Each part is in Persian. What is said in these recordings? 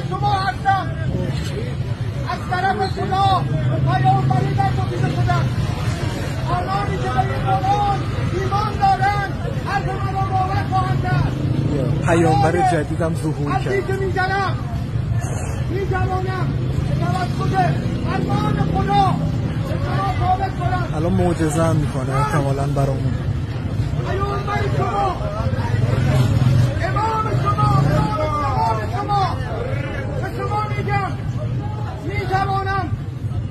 شما هستم. از طرف خدا پیامبری در گزیده شدم. آنانی که به این قرآن ایمان دارند حرف من را باور خواهند کرد. پیامبر جدیدم ظهور کرد. از این که می‌جوانم به توسط فرمان خدا به شما ثابت کنم. الان معجزه هم میکنه احتمالاً برامون. پیامبر شما، امام شما به شما میگم میتوانم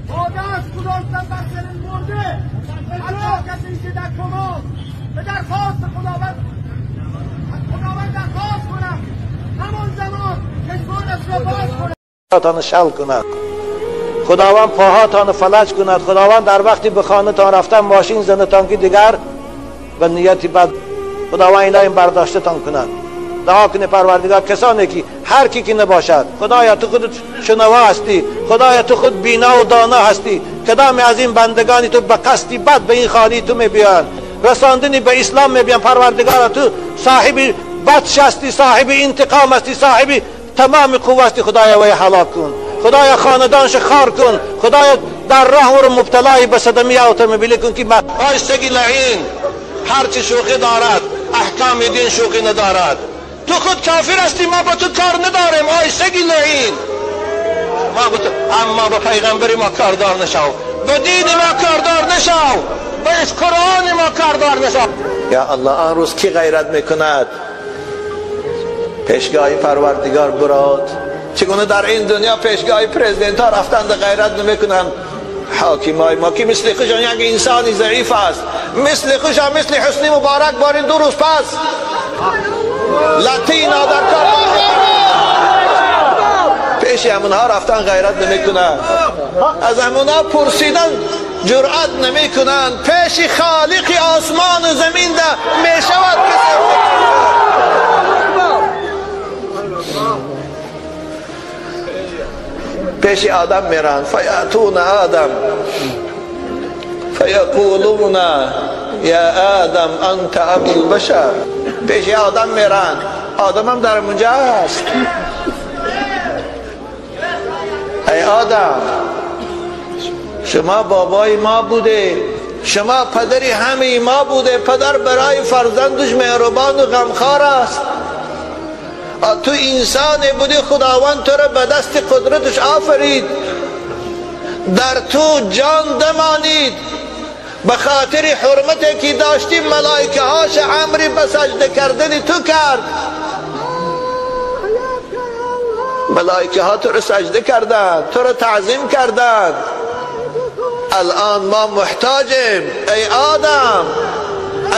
با دست گذاشتن بر سر مرده حتی کسی که در شما به درخواست خداوند درخواست کنم همان زمان چشمانش را باز کنم تان شل کند، خداوند پاهاتان فلج کند، خداوند در وقتی به خانه تان رفتن ماشین زنتان که دیگر و نیتی بد خداوند اینا این برداشته تان کند. دعا کنه پروردگار کسانی که هر کی که نباشد، خدایا تو خود شنوا هستی، خدایا تو خود بینا و دانا هستی، کدام از این بندگانی تو به قصدی بد به این خانه تو میبیان، رساندنی به اسلام میبیان، پروردگار تو صاحب بطش هستی، صاحب انتقام هستی، صاحب تمام قوت هستی، خدایا وی هلاک کن، خدایا خاندانش خار کن، خدایا در راه ور مبتلای به صدمه اتومبیلی کن که آیستگی لعین هرچی شوخی دارد احکام دین شوخی ندارد. تو خود کافر هستی، ما با تو کار نداریم، آیستگی لعین. اما با پیغمبری ما کاردار نشو، با دین ما کاردار نشو، با قرآن ما کاردار نشو. یا الله آن روز کی غیرت میکند؟ پیشگاه پروردگار براد. چگونه در این دنیا پیشگاه پرزیدنت ها رفتند غیرت نمیکنند؟ حاکمای ما که مثل خوشان یک انسانی ضعیف است، مثل خوشان مثل حسنی مبارک باری 2 روز پس لاتینا در کار پیش همونها رفتن غیرت نمیکنند، از همونها پرسیدن جرأت نمیکنند، پیش خالق آسمان و زمین ده میشود کسی پیش آدم میرن، فیاتون آدم فیقولون یا آدم انت ابو البشر. پیش آدم میرن، آدم هم در اونجا هست. ای آدم شما بابای ما بوده، شما پدری همه ما بوده، پدر برای فرزندش مهربان و غمخوار است. تو انسان بودی، خداوند تو را به دست قدرتش آفرید، در تو جان دمانید، به خاطر حرمتی که داشتی ملائکه هاش امری به سجده کردن تو کرد، ملائکه ها تو را سجده کردند، تو را تعظیم کردند. الان ما محتاجیم. ای آدم،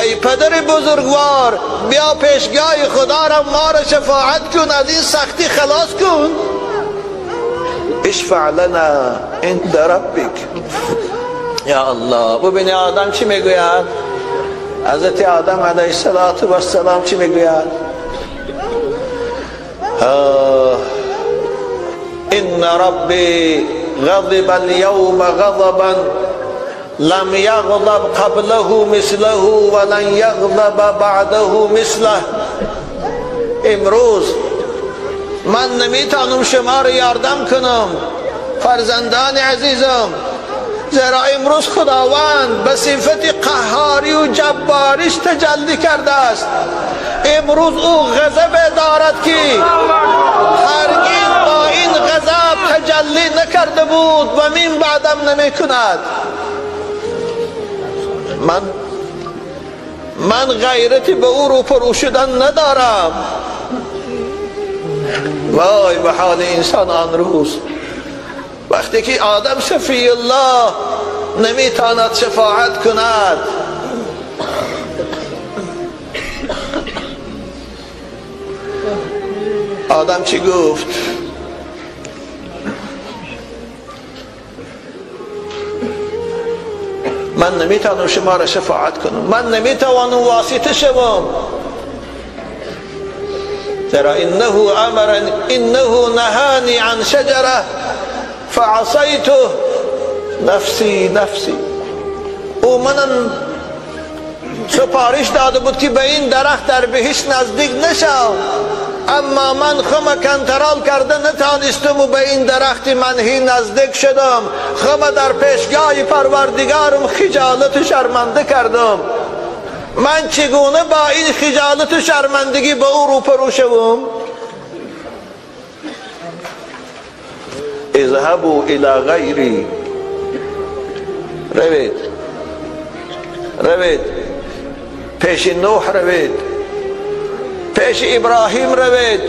ای پدر بزرگوار، بیا پیشگاه خدا را ما را شفاعت کن، از این سختی خلاص کن. اشفع لنا عند ربک. یا الله. ببینی آدم چی میگوید؟ حضرت آدم علیه السلام چی میگوید؟ ان ربی غضب اليوم غضبا لم یغضب قبله مثله ولن یغضب بعده مثله. امروز من نمیتونم شما را یاردم کنم فرزندان عزیزم، زیرا امروز خداوند به صفت قهاری و جباریش تجلی کرده است. امروز او غضب دارد که هرگز با این غضب تجلی نکرده بود و من بعدم نمی کند. من غیرتی به او رو پرو شدن ندارم. وای به حال انسان آن روز وقتی که آدم شفیع الله نمیتواند شفاعت کند. آدم چی گفت؟ من نمیتوانم شما را شفاعت کنم، من نمیتوانم واسطه شوم، زیرا انه نهانی عن شجره فعصیته نفسی نفسی. او من سپارش داده بود که به این درخت در بهشت نزدیک نشو، اما من خم کنترل کرده نتانستم و به این درخت منهی نزدیک شدم. خم در پیشگاه پروردگارم خجالت و شرمنده کردم. من چگونه با این خجالت و شرمندگی به او روبرو شوم؟ اذهبوا الى غیری، روید پیش نوح، روید پیش ابراهیم، روید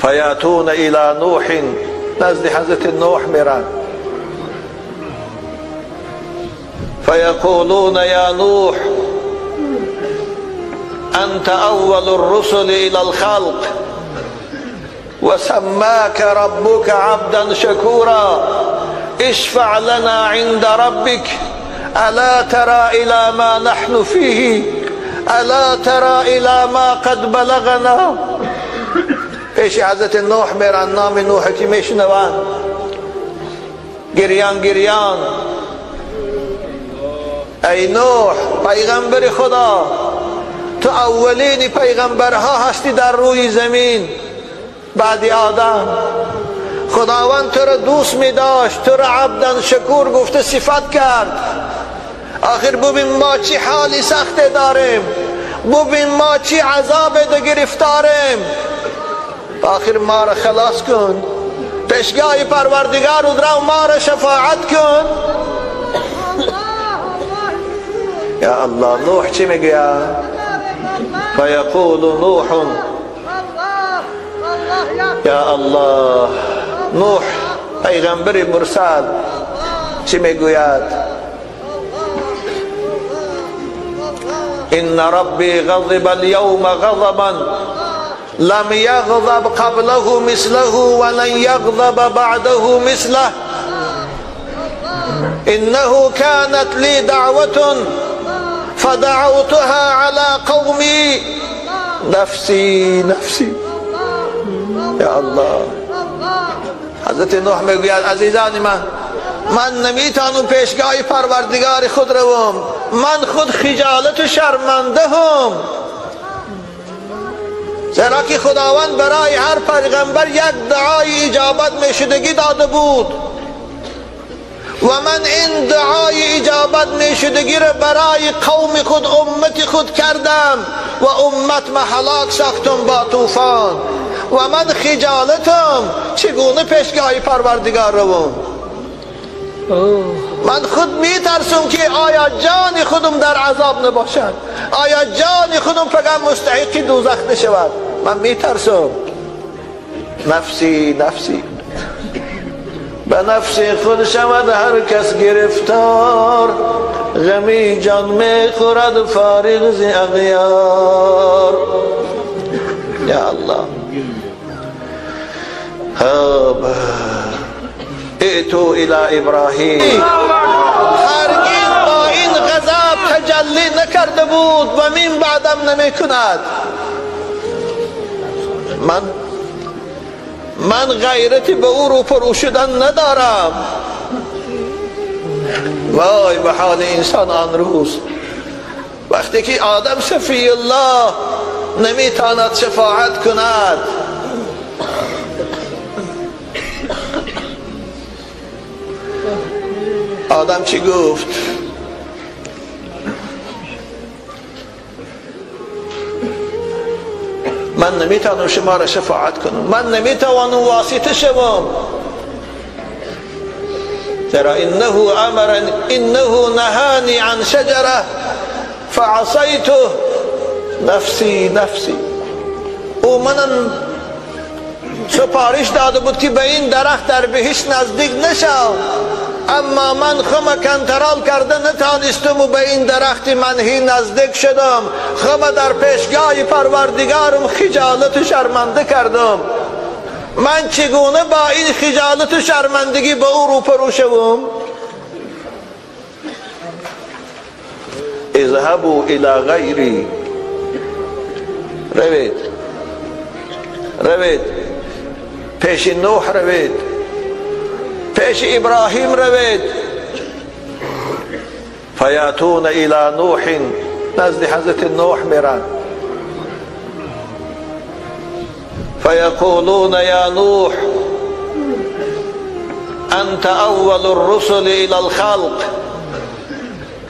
فیاتون الى نوح، نزد حضرت نوح میرن. فیقولون یا نوح انت اول الرسل الى الخلق وسماك ربك عبدا شكورا اشفع لنا عند ربك الا ترى الى ما نحن فيه الا ترى الى ما قد بلغنا. پیش حضرت نوح میرن، نام نوح کی میشنوان، گریان گریان ای نوح پیغمبر خدا، تو اولین پیغمبرها هستی در روی زمین بعد آدم. خداوند تو را دوست می داشت، تو را عبدن شکور گفته صفت کرد. آخر ببین ما چی حالی سخت داریم، ببین ما چی عذاب ده گرفتاریم. آخر ما را خلاص کن، پیشگاه پروردگار رو ما را شفاعت کن. یا الله، نوح چی میگه؟ فیقول نوح یا الله. نوح پیغمبر مرسل چی میگوید؟ ان ربی غضب اليوم غضبا لم يغضب قبله مثله ولن يغضب بعده مثله انه كانت لي دعوة فدعوتها على قومي نفسی نفسی. یا الله، حضرت نوح میگوید عزیزان من نمیتونم پیشگاه پروردگار خود روم، من خود خجالت و شرمنده هم. زیرا که خداوند برای هر پیغمبر یک دعای اجابت میشدگی داده بود و من این دعای اجابت میشدگی را برای قوم خود، امت خود کردم و امت ما هلاک ساختم با طوفان و من خجالتم چگونه پیشگاه پروردگار روم. من خود میترسم که آیا جان خودم در عذاب نباشد، آیا جان خودم فقط مستحق دوزخ نشود. من میترسم. نفسی نفسی، به نفس خود شود هر کس گرفتار، غمی جان میخورد فارغ ز اغیار. یا الله، ائتوا الى ابراهیم. هرگز با این غضب تجلی نکرده بود و من بعدم نمی کند. من غیرتی به او روبرو شدن ندارم. وای به حال انسان آن روز وقتی که آدم صفی الله نمیتواند شفاعت کند. آدم چی گفت؟ من نمیتوانم شما را شفاعت کنم، من نمیتوانم واسطه شوم. زیرا انه نهانی عن شجره فعصیته نفسی نفسی. او من سپارش داده بود که به این درخت در بهشت نزدیک نشم، اما من خم کنترل کرده نتانستم و به این درخت منهی نزدیک شدم. خم در پیشگاه پروردگارم خجالت و شرمنده کردم. من چگونه با این خجالت و شرمندگی به او روبرو شوم؟ اذهبوا الى غیری، روید پیش نوح، روید پیش ابراهیم، روید فیاتون الى نوح، نزد حضرت نوح میرن. فيقولون يا نوح أنت أول الرسل إلى الخلق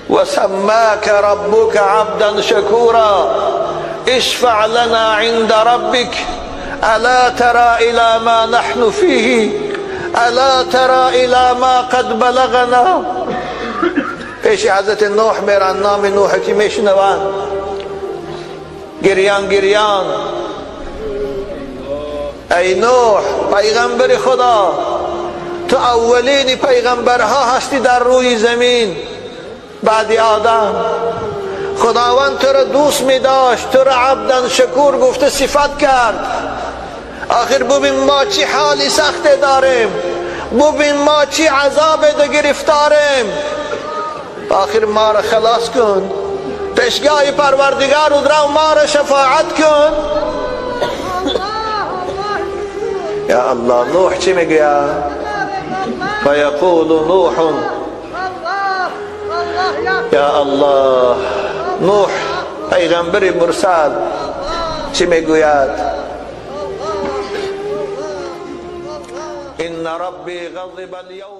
وسماك ربك عبدا شكورا اشفع لنا عند ربك ألا ترى إلى ما نحن فيه ألا ترى إلى ما قد بلغنا. پیش حضرت نوح میرن، نام نوح که میشنوند گریان ای نوح پیغمبر خدا، تو اولین پیغمبرها هستی در روی زمین بعد آدم. خداوند تو را دوست می داشت، تو را عبدا شکور گفته صفت کرد. آخر ببین ما چی حالی سخت داریم، ببین ما چی عذاب ده گرفتاریم. آخر ما را خلاص کن، پیشگاه پروردگار رو ما را شفاعت کن. یا الله. نوح چی میگه؟ فیقول نوح یا الله. نوح پیغمبر مرسل چی میگوید؟ ان ربی غضب اليوم